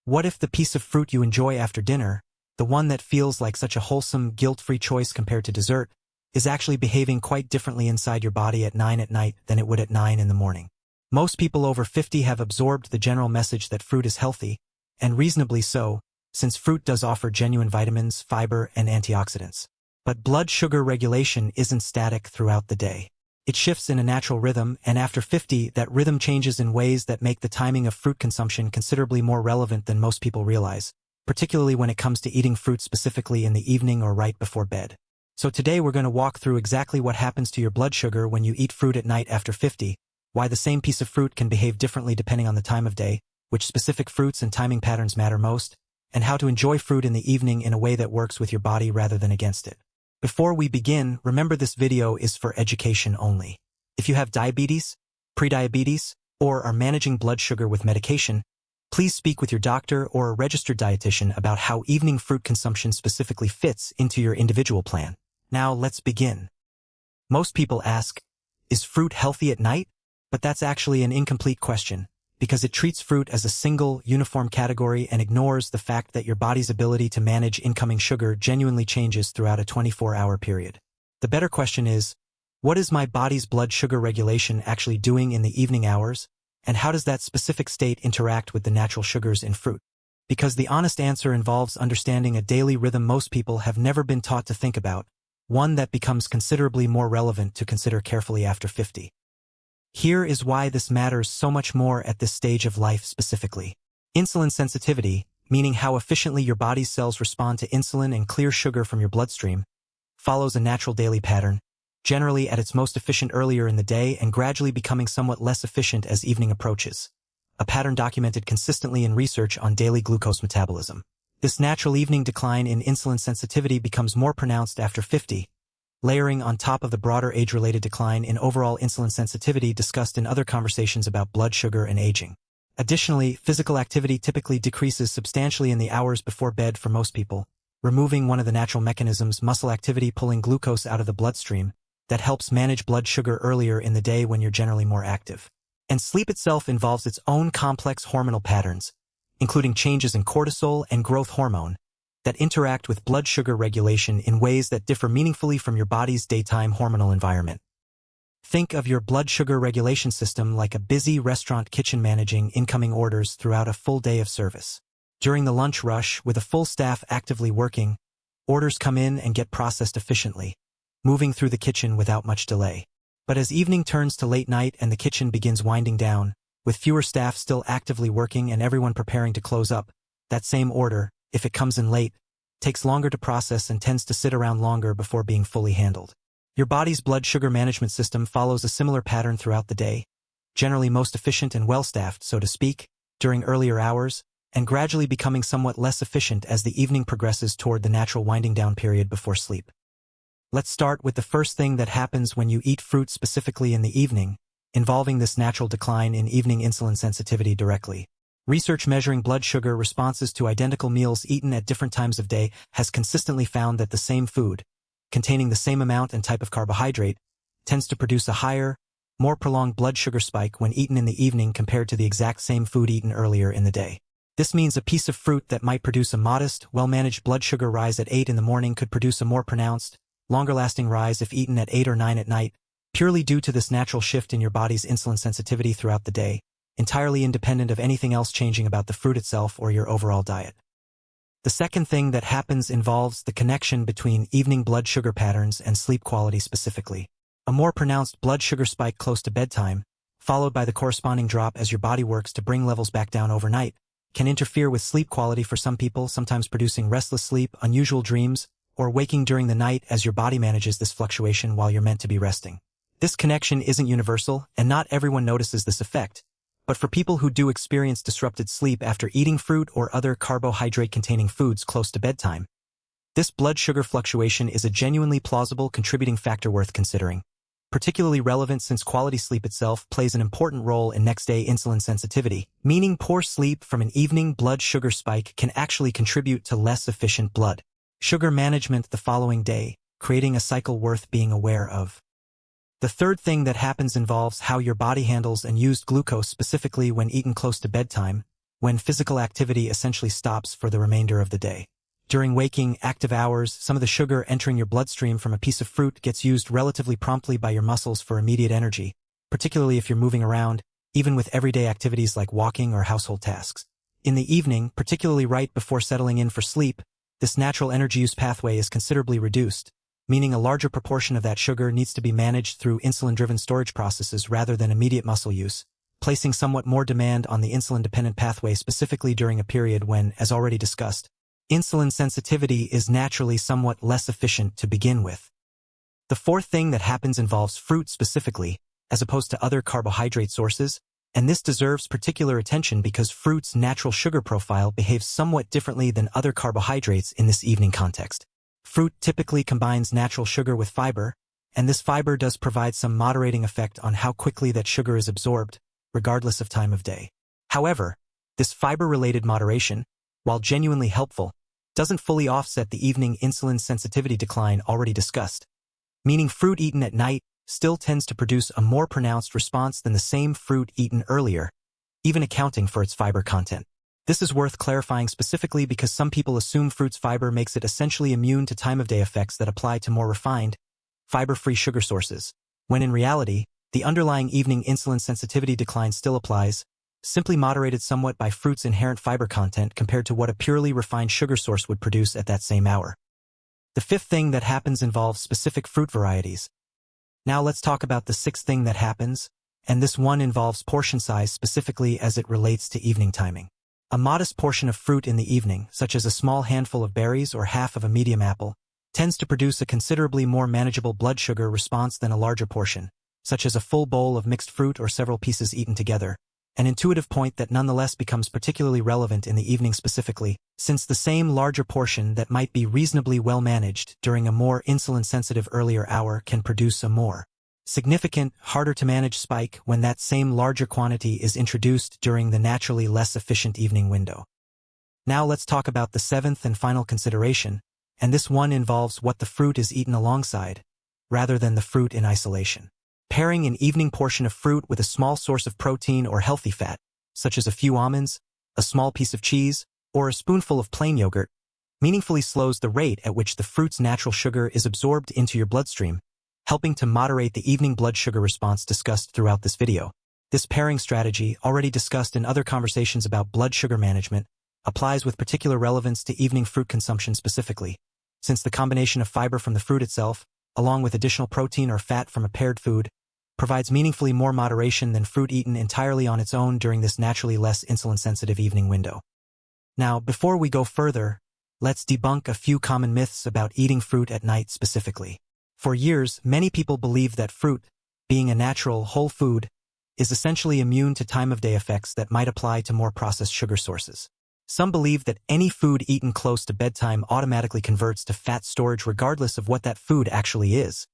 What if the piece of fruit you enjoy after dinner, the one that feels like such a wholesome, guilt-free choice compared to dessert, is actually behaving quite differently inside your body at 9 at night than it would at 9 in the morning? Most people over 50 have absorbed the general message that fruit is healthy, and reasonably so, since fruit does offer genuine vitamins, fiber, and antioxidants. But blood sugar regulation isn't static throughout the day. It shifts in a natural rhythm, and after 50, that rhythm changes in ways that make the timing of fruit consumption considerably more relevant than most people realize, particularly when it comes to eating fruit specifically in the evening or right before bed. So today we're going to walk through exactly what happens to your blood sugar when you eat fruit at night after 50, why the same piece of fruit can behave differently depending on the time of day, which specific fruits and timing patterns matter most, and how to enjoy fruit in the evening in a way that works with your body rather than against it. Before we begin, remember this video is for education only. If you have diabetes, prediabetes, or are managing blood sugar with medication, please speak with your doctor or a registered dietitian about how evening fruit consumption specifically fits into your individual plan. Now let's begin. Most people ask, is fruit healthy at night? But that's actually an incomplete question, because it treats fruit as a single, uniform category and ignores the fact that your body's ability to manage incoming sugar genuinely changes throughout a 24-hour period. The better question is, what is my body's blood sugar regulation actually doing in the evening hours, and how does that specific state interact with the natural sugars in fruit? Because the honest answer involves understanding a daily rhythm most people have never been taught to think about, one that becomes considerably more relevant to consider carefully after 50. Here is why this matters so much more at this stage of life specifically. Insulin sensitivity, meaning how efficiently your body's cells respond to insulin and clear sugar from your bloodstream, follows a natural daily pattern, generally at its most efficient earlier in the day and gradually becoming somewhat less efficient as evening approaches. A pattern documented consistently in research on daily glucose metabolism. This natural evening decline in insulin sensitivity becomes more pronounced after 50, layering on top of the broader age-related decline in overall insulin sensitivity discussed in other conversations about blood sugar and aging. Additionally, physical activity typically decreases substantially in the hours before bed for most people, removing one of the natural mechanisms, muscle activity, pulling glucose out of the bloodstream, that helps manage blood sugar earlier in the day when you're generally more active. And sleep itself involves its own complex hormonal patterns, including changes in cortisol and growth hormone, that interact with blood sugar regulation in ways that differ meaningfully from your body's daytime hormonal environment. Think of your blood sugar regulation system like a busy restaurant kitchen managing incoming orders throughout a full day of service. During the lunch rush, with a full staff actively working, orders come in and get processed efficiently, moving through the kitchen without much delay. But as evening turns to late night and the kitchen begins winding down, with fewer staff still actively working and everyone preparing to close up, that same order, if it comes in late, takes longer to process and tends to sit around longer before being fully handled. Your body's blood sugar management system follows a similar pattern throughout the day, generally most efficient and well-staffed, so to speak, during earlier hours, and gradually becoming somewhat less efficient as the evening progresses toward the natural winding down period before sleep. Let's start with the first thing that happens when you eat fruit specifically in the evening, involving this natural decline in evening insulin sensitivity directly. Research measuring blood sugar responses to identical meals eaten at different times of day has consistently found that the same food, containing the same amount and type of carbohydrate, tends to produce a higher, more prolonged blood sugar spike when eaten in the evening compared to the exact same food eaten earlier in the day. This means a piece of fruit that might produce a modest, well-managed blood sugar rise at 8 in the morning could produce a more pronounced, longer-lasting rise if eaten at 8 or 9 at night, purely due to this natural shift in your body's insulin sensitivity throughout the day, entirely independent of anything else changing about the fruit itself or your overall diet. The second thing that happens involves the connection between evening blood sugar patterns and sleep quality specifically. A more pronounced blood sugar spike close to bedtime, followed by the corresponding drop as your body works to bring levels back down overnight, can interfere with sleep quality for some people, sometimes producing restless sleep, unusual dreams, or waking during the night as your body manages this fluctuation while you're meant to be resting. This connection isn't universal, and not everyone notices this effect. But for people who do experience disrupted sleep after eating fruit or other carbohydrate-containing foods close to bedtime, this blood sugar fluctuation is a genuinely plausible contributing factor worth considering, particularly relevant since quality sleep itself plays an important role in next-day insulin sensitivity, meaning poor sleep from an evening blood sugar spike can actually contribute to less efficient blood sugar management the following day, creating a cycle worth being aware of. The third thing that happens involves how your body handles unused glucose specifically when eaten close to bedtime, when physical activity essentially stops for the remainder of the day. During waking, active hours, some of the sugar entering your bloodstream from a piece of fruit gets used relatively promptly by your muscles for immediate energy, particularly if you're moving around, even with everyday activities like walking or household tasks. In the evening, particularly right before settling in for sleep, this natural energy use pathway is considerably reduced, meaning a larger proportion of that sugar needs to be managed through insulin-driven storage processes rather than immediate muscle use, placing somewhat more demand on the insulin-dependent pathway specifically during a period when, as already discussed, insulin sensitivity is naturally somewhat less efficient to begin with. The fourth thing that happens involves fruit specifically, as opposed to other carbohydrate sources, and this deserves particular attention because fruit's natural sugar profile behaves somewhat differently than other carbohydrates in this evening context. Fruit typically combines natural sugar with fiber, and this fiber does provide some moderating effect on how quickly that sugar is absorbed, regardless of time of day. However, this fiber-related moderation, while genuinely helpful, doesn't fully offset the evening insulin sensitivity decline already discussed, meaning fruit eaten at night still tends to produce a more pronounced response than the same fruit eaten earlier, even accounting for its fiber content. This is worth clarifying specifically because some people assume fruit's fiber makes it essentially immune to time-of-day effects that apply to more refined, fiber-free sugar sources, when in reality, the underlying evening insulin sensitivity decline still applies, simply moderated somewhat by fruit's inherent fiber content compared to what a purely refined sugar source would produce at that same hour. The fifth thing that happens involves specific fruit varieties. Now let's talk about the sixth thing that happens, and this one involves portion size specifically as it relates to evening timing. A modest portion of fruit in the evening, such as a small handful of berries or half of a medium apple, tends to produce a considerably more manageable blood sugar response than a larger portion, such as a full bowl of mixed fruit or several pieces eaten together, an intuitive point that nonetheless becomes particularly relevant in the evening specifically, since the same larger portion that might be reasonably well managed during a more insulin-sensitive earlier hour can produce a more significant, harder-to-manage spike when that same larger quantity is introduced during the naturally less efficient evening window. Now let's talk about the seventh and final consideration, and this one involves what the fruit is eaten alongside, rather than the fruit in isolation. Pairing an evening portion of fruit with a small source of protein or healthy fat, such as a few almonds, a small piece of cheese, or a spoonful of plain yogurt, meaningfully slows the rate at which the fruit's natural sugar is absorbed into your bloodstream, helping to moderate the evening blood sugar response discussed throughout this video. This pairing strategy, already discussed in other conversations about blood sugar management, applies with particular relevance to evening fruit consumption specifically, since the combination of fiber from the fruit itself, along with additional protein or fat from a paired food, provides meaningfully more moderation than fruit eaten entirely on its own during this naturally less insulin-sensitive evening window. Now, before we go further, let's debunk a few common myths about eating fruit at night specifically. For years, many people believed that fruit, being a natural, whole food, is essentially immune to time-of-day effects that might apply to more processed sugar sources. Some believe that any food eaten close to bedtime automatically converts to fat storage regardless of what that food actually is,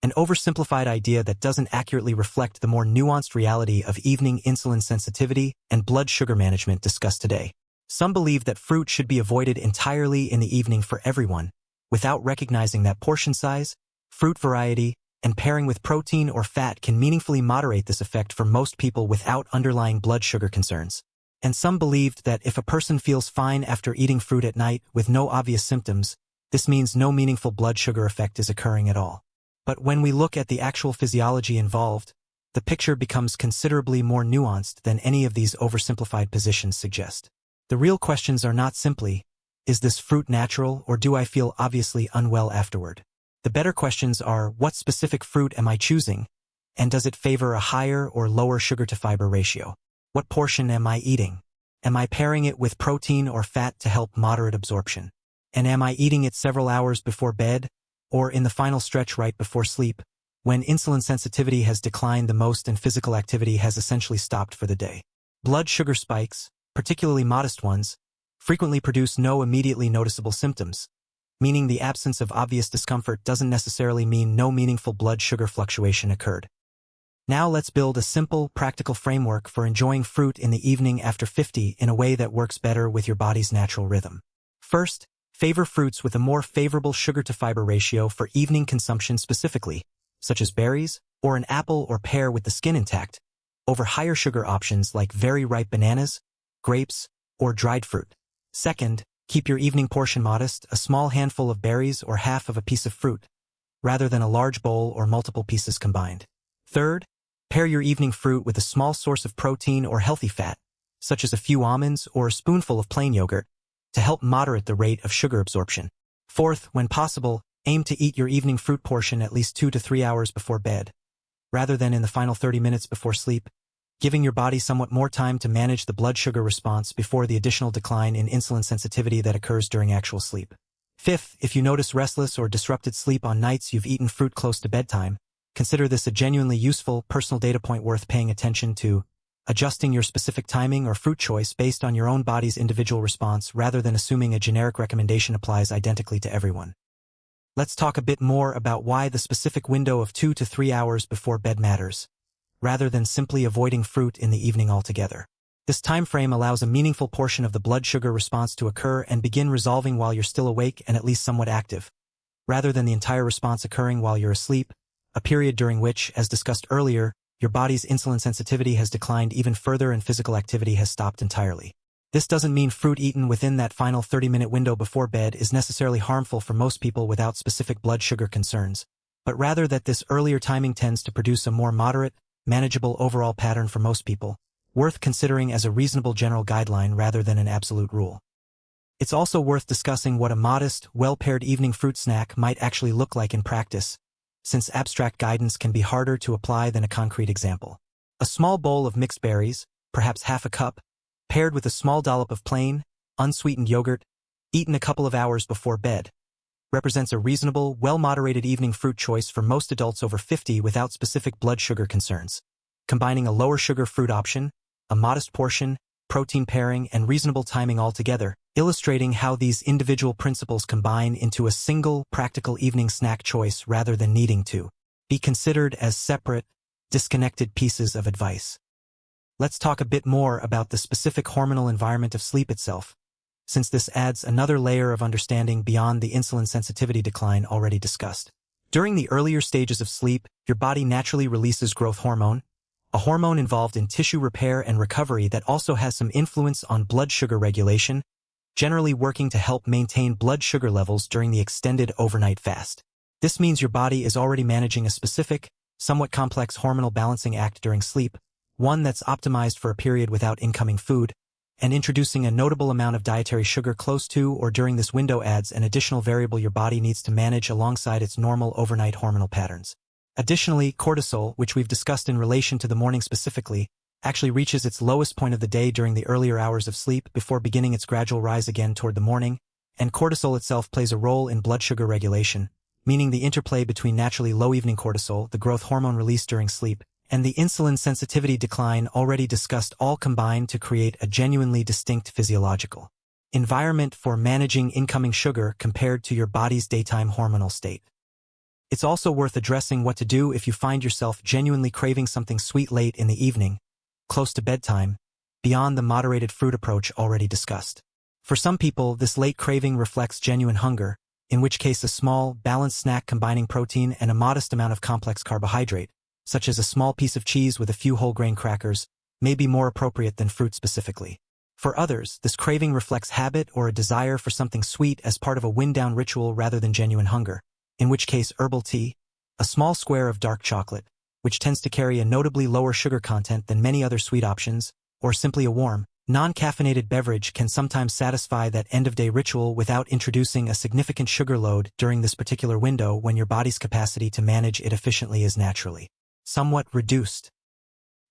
an oversimplified idea that doesn't accurately reflect the more nuanced reality of evening insulin sensitivity and blood sugar management discussed today. Some believe that fruit should be avoided entirely in the evening for everyone, without recognizing that portion size, fruit variety, and pairing with protein or fat can meaningfully moderate this effect for most people without underlying blood sugar concerns. And some believed that if a person feels fine after eating fruit at night with no obvious symptoms, this means no meaningful blood sugar effect is occurring at all. But when we look at the actual physiology involved, the picture becomes considerably more nuanced than any of these oversimplified positions suggest. The real questions are not simply, is this fruit natural or do I feel obviously unwell afterward? The better questions are, what specific fruit am I choosing, and does it favor a higher or lower sugar-to-fiber ratio? What portion am I eating? Am I pairing it with protein or fat to help moderate absorption? And am I eating it several hours before bed, or in the final stretch right before sleep, when insulin sensitivity has declined the most and physical activity has essentially stopped for the day? Blood sugar spikes, particularly modest ones, frequently produce no immediately noticeable symptoms, meaning the absence of obvious discomfort doesn't necessarily mean no meaningful blood sugar fluctuation occurred. Now let's build a simple, practical framework for enjoying fruit in the evening after 50 in a way that works better with your body's natural rhythm. First, favor fruits with a more favorable sugar-to-fiber ratio for evening consumption specifically, such as berries, or an apple or pear with the skin intact, over higher sugar options like very ripe bananas, grapes, or dried fruit. Second, keep your evening portion modest, a small handful of berries or half of a piece of fruit, rather than a large bowl or multiple pieces combined. Third, pair your evening fruit with a small source of protein or healthy fat, such as a few almonds or a spoonful of plain yogurt, to help moderate the rate of sugar absorption. Fourth, when possible, aim to eat your evening fruit portion at least 2 to 3 hours before bed, rather than in the final 30 minutes before sleep, giving your body somewhat more time to manage the blood sugar response before the additional decline in insulin sensitivity that occurs during actual sleep. Fifth, if you notice restless or disrupted sleep on nights you've eaten fruit close to bedtime, consider this a genuinely useful personal data point worth paying attention to, adjusting your specific timing or fruit choice based on your own body's individual response rather than assuming a generic recommendation applies identically to everyone. Let's talk a bit more about why the specific window of 2 to 3 hours before bed matters, rather than simply avoiding fruit in the evening altogether. This time frame allows a meaningful portion of the blood sugar response to occur and begin resolving while you're still awake and at least somewhat active, rather than the entire response occurring while you're asleep, a period during which, as discussed earlier, your body's insulin sensitivity has declined even further and physical activity has stopped entirely. This doesn't mean fruit eaten within that final 30-minute window before bed is necessarily harmful for most people without specific blood sugar concerns, but rather that this earlier timing tends to produce a more moderate, manageable overall pattern for most people, worth considering as a reasonable general guideline rather than an absolute rule. It's also worth discussing what a modest, well-paired evening fruit snack might actually look like in practice, since abstract guidance can be harder to apply than a concrete example. A small bowl of mixed berries, perhaps half a cup, paired with a small dollop of plain, unsweetened yogurt, eaten a couple of hours before bed, represents a reasonable, well-moderated evening fruit choice for most adults over 50 without specific blood sugar concerns. Combining a lower sugar fruit option, a modest portion, protein pairing, and reasonable timing altogether, illustrating how these individual principles combine into a single, practical evening snack choice rather than needing to be considered as separate, disconnected pieces of advice. Let's talk a bit more about the specific hormonal environment of sleep itself, since this adds another layer of understanding beyond the insulin sensitivity decline already discussed. During the earlier stages of sleep, your body naturally releases growth hormone, a hormone involved in tissue repair and recovery that also has some influence on blood sugar regulation, generally working to help maintain blood sugar levels during the extended overnight fast. This means your body is already managing a specific, somewhat complex hormonal balancing act during sleep, one that's optimized for a period without incoming food, and introducing a notable amount of dietary sugar close to or during this window adds an additional variable your body needs to manage alongside its normal overnight hormonal patterns. Additionally, cortisol, which we've discussed in relation to the morning specifically, actually reaches its lowest point of the day during the earlier hours of sleep before beginning its gradual rise again toward the morning, and cortisol itself plays a role in blood sugar regulation, meaning the interplay between naturally low evening cortisol, the growth hormone released during sleep, and the insulin sensitivity decline already discussed all combine to create a genuinely distinct physiological environment for managing incoming sugar compared to your body's daytime hormonal state. It's also worth addressing what to do if you find yourself genuinely craving something sweet late in the evening, close to bedtime, beyond the moderated fruit approach already discussed. For some people, this late craving reflects genuine hunger, in which case a small, balanced snack combining protein and a modest amount of complex carbohydrate, such as a small piece of cheese with a few whole grain crackers, may be more appropriate than fruit specifically. For others, this craving reflects habit or a desire for something sweet as part of a wind-down ritual rather than genuine hunger, in which case herbal tea, a small square of dark chocolate, which tends to carry a notably lower sugar content than many other sweet options, or simply a warm, non-caffeinated beverage can sometimes satisfy that end-of-day ritual without introducing a significant sugar load during this particular window when your body's capacity to manage it efficiently is naturally somewhat reduced,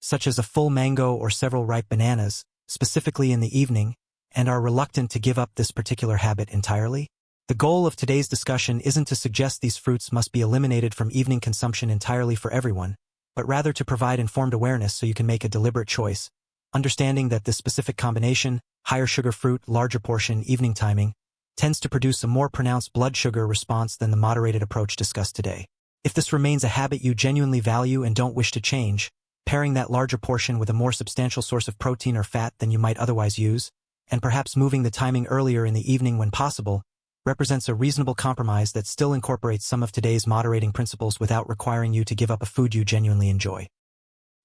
such as a full mango or several ripe bananas, specifically in the evening, and are reluctant to give up this particular habit entirely. The goal of today's discussion isn't to suggest these fruits must be eliminated from evening consumption entirely for everyone, but rather to provide informed awareness so you can make a deliberate choice, understanding that this specific combination, higher sugar fruit, larger portion, evening timing, tends to produce a more pronounced blood sugar response than the moderated approach discussed today. If this remains a habit you genuinely value and don't wish to change, pairing that larger portion with a more substantial source of protein or fat than you might otherwise use, and perhaps moving the timing earlier in the evening when possible, represents a reasonable compromise that still incorporates some of today's moderating principles without requiring you to give up a food you genuinely enjoy.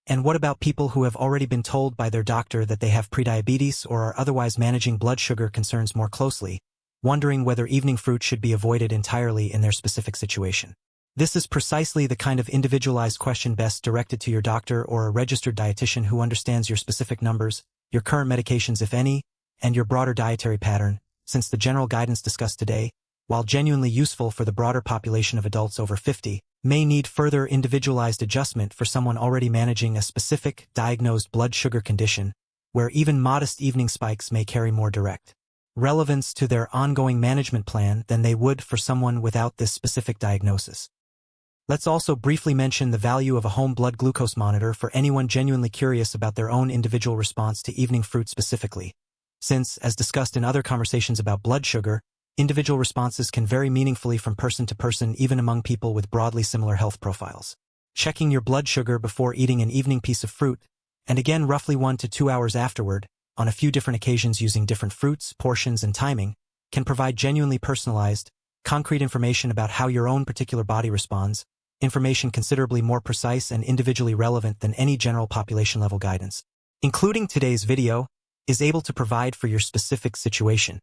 And what about people who have already been told by their doctor that they have prediabetes or are otherwise managing blood sugar concerns more closely, wondering whether evening fruit should be avoided entirely in their specific situation? This is precisely the kind of individualized question best directed to your doctor or a registered dietitian who understands your specific numbers, your current medications if any, and your broader dietary pattern, since the general guidance discussed today, while genuinely useful for the broader population of adults over 50, may need further individualized adjustment for someone already managing a specific, diagnosed blood sugar condition, where even modest evening spikes may carry more direct relevance to their ongoing management plan than they would for someone without this specific diagnosis. Let's also briefly mention the value of a home blood glucose monitor for anyone genuinely curious about their own individual response to evening fruit specifically, since, as discussed in other conversations about blood sugar, individual responses can vary meaningfully from person to person even among people with broadly similar health profiles. Checking your blood sugar before eating an evening piece of fruit, and again roughly 1 to 2 hours afterward, on a few different occasions using different fruits, portions, and timing, can provide genuinely personalized, concrete information about how your own particular body responds, information considerably more precise and individually relevant than any general population-level guidance, including today's video, is able to provide for your specific situation.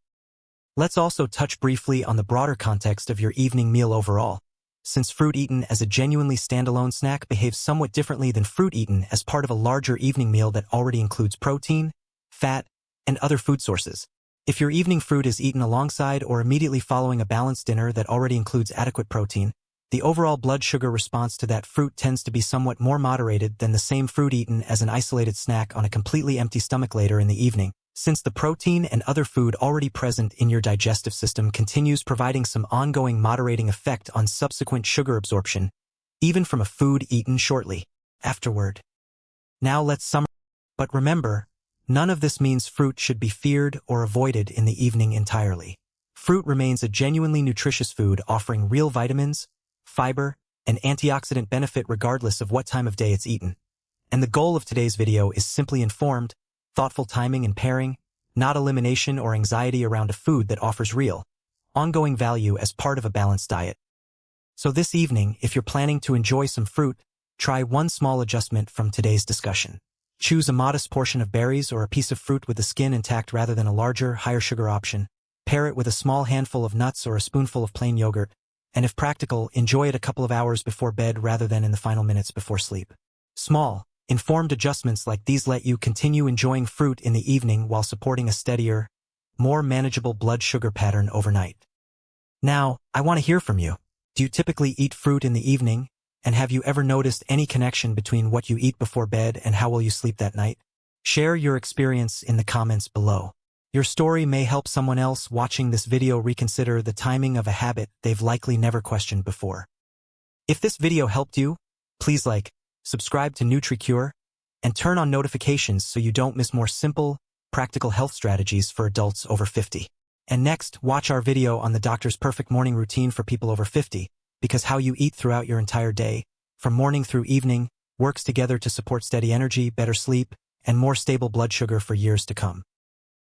Let's also touch briefly on the broader context of your evening meal overall, since fruit eaten as a genuinely standalone snack behaves somewhat differently than fruit eaten as part of a larger evening meal that already includes protein, fat, and other food sources. If your evening fruit is eaten alongside or immediately following a balanced dinner that already includes adequate protein, the overall blood sugar response to that fruit tends to be somewhat more moderated than the same fruit eaten as an isolated snack on a completely empty stomach later in the evening, since the protein and other food already present in your digestive system continues providing some ongoing moderating effect on subsequent sugar absorption, even from a food eaten shortly afterward. Now let's summarize. But remember, none of this means fruit should be feared or avoided in the evening entirely. Fruit remains a genuinely nutritious food offering real vitamins, fiber, and antioxidant benefit regardless of what time of day it's eaten. And the goal of today's video is simply informed, thoughtful timing and pairing, not elimination or anxiety around a food that offers real, ongoing value as part of a balanced diet. So this evening, if you're planning to enjoy some fruit, try one small adjustment from today's discussion. Choose a modest portion of berries or a piece of fruit with the skin intact rather than a larger, higher sugar option. Pair it with a small handful of nuts or a spoonful of plain yogurt, and if practical, enjoy it a couple of hours before bed rather than in the final minutes before sleep. Small, informed adjustments like these let you continue enjoying fruit in the evening while supporting a steadier, more manageable blood sugar pattern overnight. Now, I want to hear from you. Do you typically eat fruit in the evening? And have you ever noticed any connection between what you eat before bed and how well you sleep that night? Share your experience in the comments below. Your story may help someone else watching this video reconsider the timing of a habit they've likely never questioned before. If this video helped you, please like, subscribe to Nutricure, and turn on notifications so you don't miss more simple, practical health strategies for adults over 50. And next, watch our video on the doctor's perfect morning routine for people over 50, because how you eat throughout your entire day, from morning through evening, works together to support steady energy, better sleep, and more stable blood sugar for years to come.